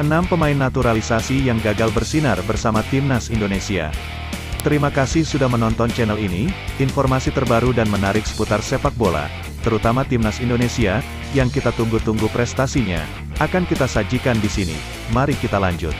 6 pemain naturalisasi yang gagal bersinar bersama Timnas Indonesia. Terima kasih sudah menonton channel ini. Informasi terbaru dan menarik seputar sepak bola, terutama Timnas Indonesia, yang kita tunggu-tunggu prestasinya, akan kita sajikan di sini. Mari kita lanjut.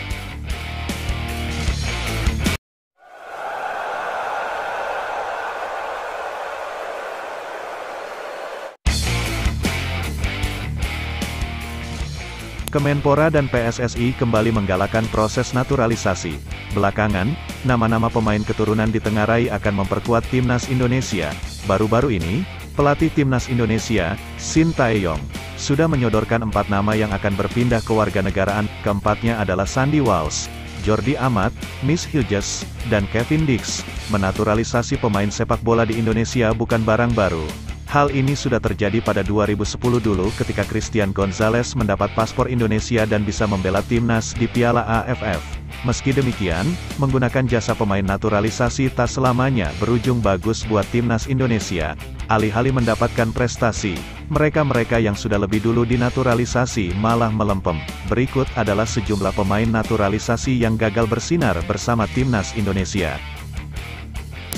Kemenpora dan PSSI kembali menggalakkan proses naturalisasi. Belakangan, nama-nama pemain keturunan ditengarai akan memperkuat Timnas Indonesia. Baru-baru ini, pelatih Timnas Indonesia, Shin Tae-yong, sudah menyodorkan 4 nama yang akan berpindah ke warganegaraan. Keempatnya adalah Sandy Walsh, Jordi Amat, Miss Hughes, dan Kevin Dix. Menaturalisasi pemain sepak bola di Indonesia bukan barang baru. Hal ini sudah terjadi pada 2010 dulu ketika Christian Gonzalez mendapat paspor Indonesia dan bisa membela timnas di Piala AFF. Meski demikian, menggunakan jasa pemain naturalisasi tak selamanya berujung bagus buat timnas Indonesia. Alih-alih mendapatkan prestasi, mereka-mereka yang sudah lebih dulu dinaturalisasi malah melempem. Berikut adalah sejumlah pemain naturalisasi yang gagal bersinar bersama timnas Indonesia.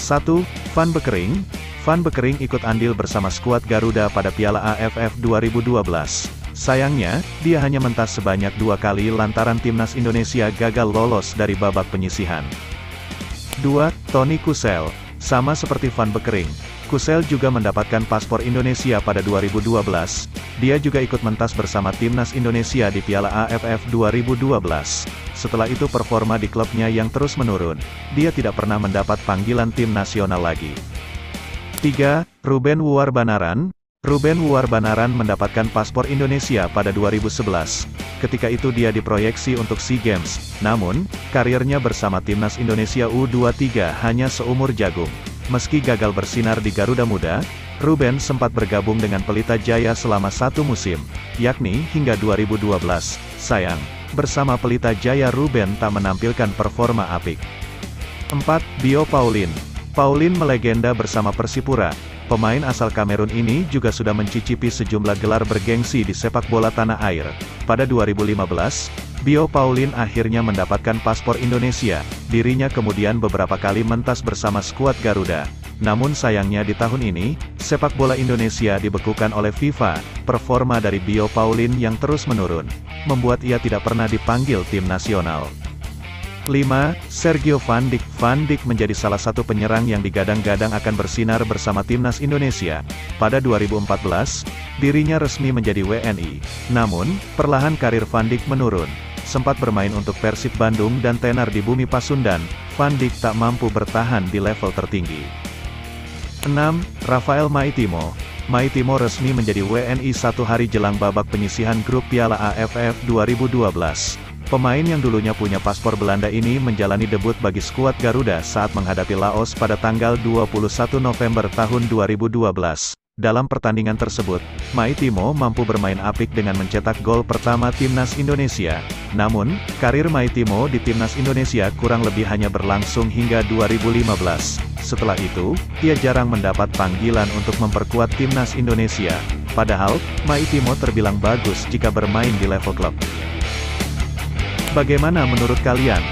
1. Van Beekering. Van Beekering ikut andil bersama skuad Garuda pada Piala AFF 2012. Sayangnya, dia hanya mentas sebanyak 2 kali lantaran timnas Indonesia gagal lolos dari babak penyisihan. 2. Tony Kusel. Sama seperti Van Beekering, Kusel juga mendapatkan paspor Indonesia pada 2012. Dia juga ikut mentas bersama timnas Indonesia di Piala AFF 2012. Setelah itu performa di klubnya yang terus menurun. Dia tidak pernah mendapat panggilan tim nasional lagi. 3. Ruben Wuarbanaran. Ruben Wuarbanaran mendapatkan paspor Indonesia pada 2011. Ketika itu dia diproyeksi untuk SEA Games, namun, karirnya bersama timnas Indonesia U23 hanya seumur jagung. Meski gagal bersinar di Garuda Muda, Ruben sempat bergabung dengan Pelita Jaya selama 1 musim, yakni hingga 2012. Sayang, bersama Pelita Jaya Ruben tak menampilkan performa apik. 4. Bio Pauline. Pauline melegenda bersama Persipura. Pemain asal Kamerun ini juga sudah mencicipi sejumlah gelar bergengsi di sepak bola tanah air. Pada 2015, Bio Pauline akhirnya mendapatkan paspor Indonesia. Dirinya kemudian beberapa kali mentas bersama skuad Garuda. Namun sayangnya di tahun ini, sepak bola Indonesia dibekukan oleh FIFA. Performa dari Bio Pauline yang terus menurun, membuat ia tidak pernah dipanggil tim nasional. 5. Sergio Van Dijk. Van Dijk menjadi salah satu penyerang yang digadang-gadang akan bersinar bersama timnas Indonesia. Pada 2014, dirinya resmi menjadi WNI. Namun, perlahan karir Van Dijk menurun. Sempat bermain untuk Persib Bandung dan tenar di Bumi Pasundan, Van Dijk tak mampu bertahan di level tertinggi. 6. Rafael Maitimo. Maitimo resmi menjadi WNI 1 hari jelang babak penyisihan grup Piala AFF 2012. Pemain yang dulunya punya paspor Belanda ini menjalani debut bagi skuad Garuda saat menghadapi Laos pada tanggal 21 November tahun 2012. Dalam pertandingan tersebut, Maitimo mampu bermain apik dengan mencetak gol pertama timnas Indonesia. Namun, karir Maitimo di timnas Indonesia kurang lebih hanya berlangsung hingga 2015. Setelah itu, ia jarang mendapat panggilan untuk memperkuat timnas Indonesia. Padahal, Maitimo terbilang bagus jika bermain di level klub. Bagaimana menurut kalian?